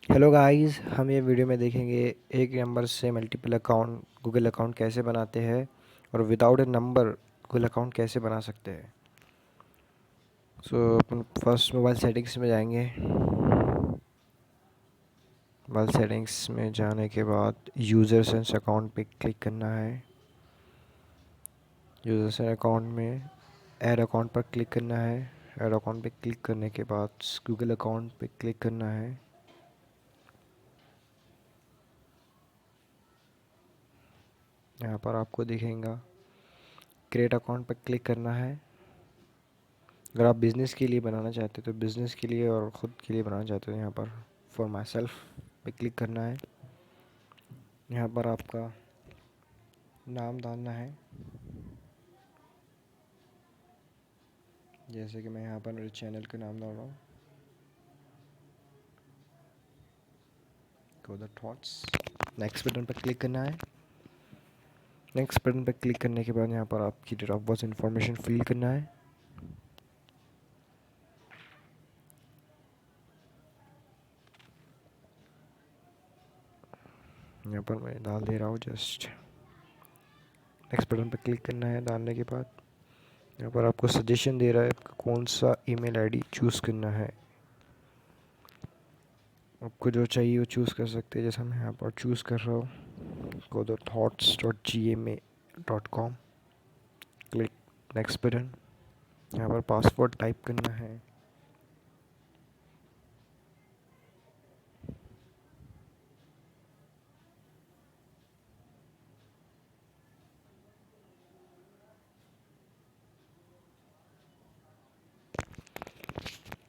Hello guys, हम ये video में देखेंगे एक नंबर से मल्टीपल अकाउंट गूगल अकाउंट कैसे बनाते हैं और विदाउट ए नंबर गूगल अकाउंट कैसे बना सकते हैं। अपन फर्स्ट मोबाइल सेटिंग्स में जाएंगे। मोबाइल सेटिंग्स में जाने के बाद यूज़र्स एंड अकाउंट पे क्लिक करना है। यूज़र्स एंड अकाउंट में ऐड अकाउंट पर क्लिक करना है। ऐड अकाउंट पे क्लिक करने के बाद गूगल अकाउंट पे क्लिक करना है। यहाँ पर आपको दिखेगा क्रिएट अकाउंट पर क्लिक करना है। अगर आप बिज़नेस के लिए बनाना चाहते हो तो बिज़नेस के लिए और ख़ुद के लिए बनाना चाहते हो यहाँ पर फॉर माई सेल्फ पे क्लिक करना है। यहाँ पर आपका नाम डालना है, जैसे कि मैं यहाँ पर मेरे चैनल का नाम डाल रहा हूँ, go the thoughts. Next button पर क्लिक करना है। नेक्स्ट बटन पर क्लिक करने के बाद यहाँ पर आपकी date of birth information fill करना है। यहाँ पर मैं डाल दे रहा हूँ जस्ट। नेक्स्ट बटन पर क्लिक करना है। डालने के बाद यहाँ पर आपको सजेशन दे रहा है कौन सा ईमेल आईडी चूज़ करना है। आपको जो चाहिए वो चूज़ कर सकते हैं, जैसा मैं यहाँ पर चूज़ कर रहा हूँ gothoughts.gma.com। Click next button. यहाँ पर पासवर्ड टाइप करना है।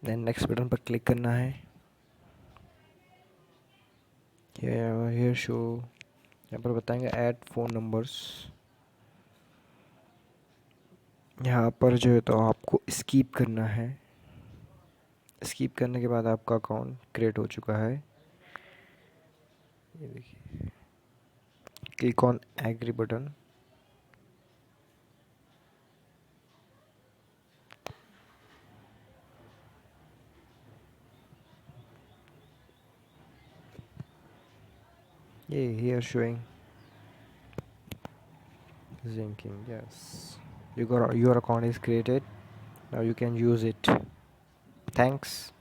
देन नेक्स्ट बटन पर क्लिक करना है। हियर शो यहाँ पर बताएंगे ऐड फ़ोन नंबर्स। यहाँ पर जो है तो आपको स्कीप करना है। स्कीप करने के बाद आपका अकाउंट क्रिएट हो चुका है। ये देखिए, क्लिक ऑन एग्री बटन। ये here showing Zinking, yes. Your account is created. Now you can use it. Thanks.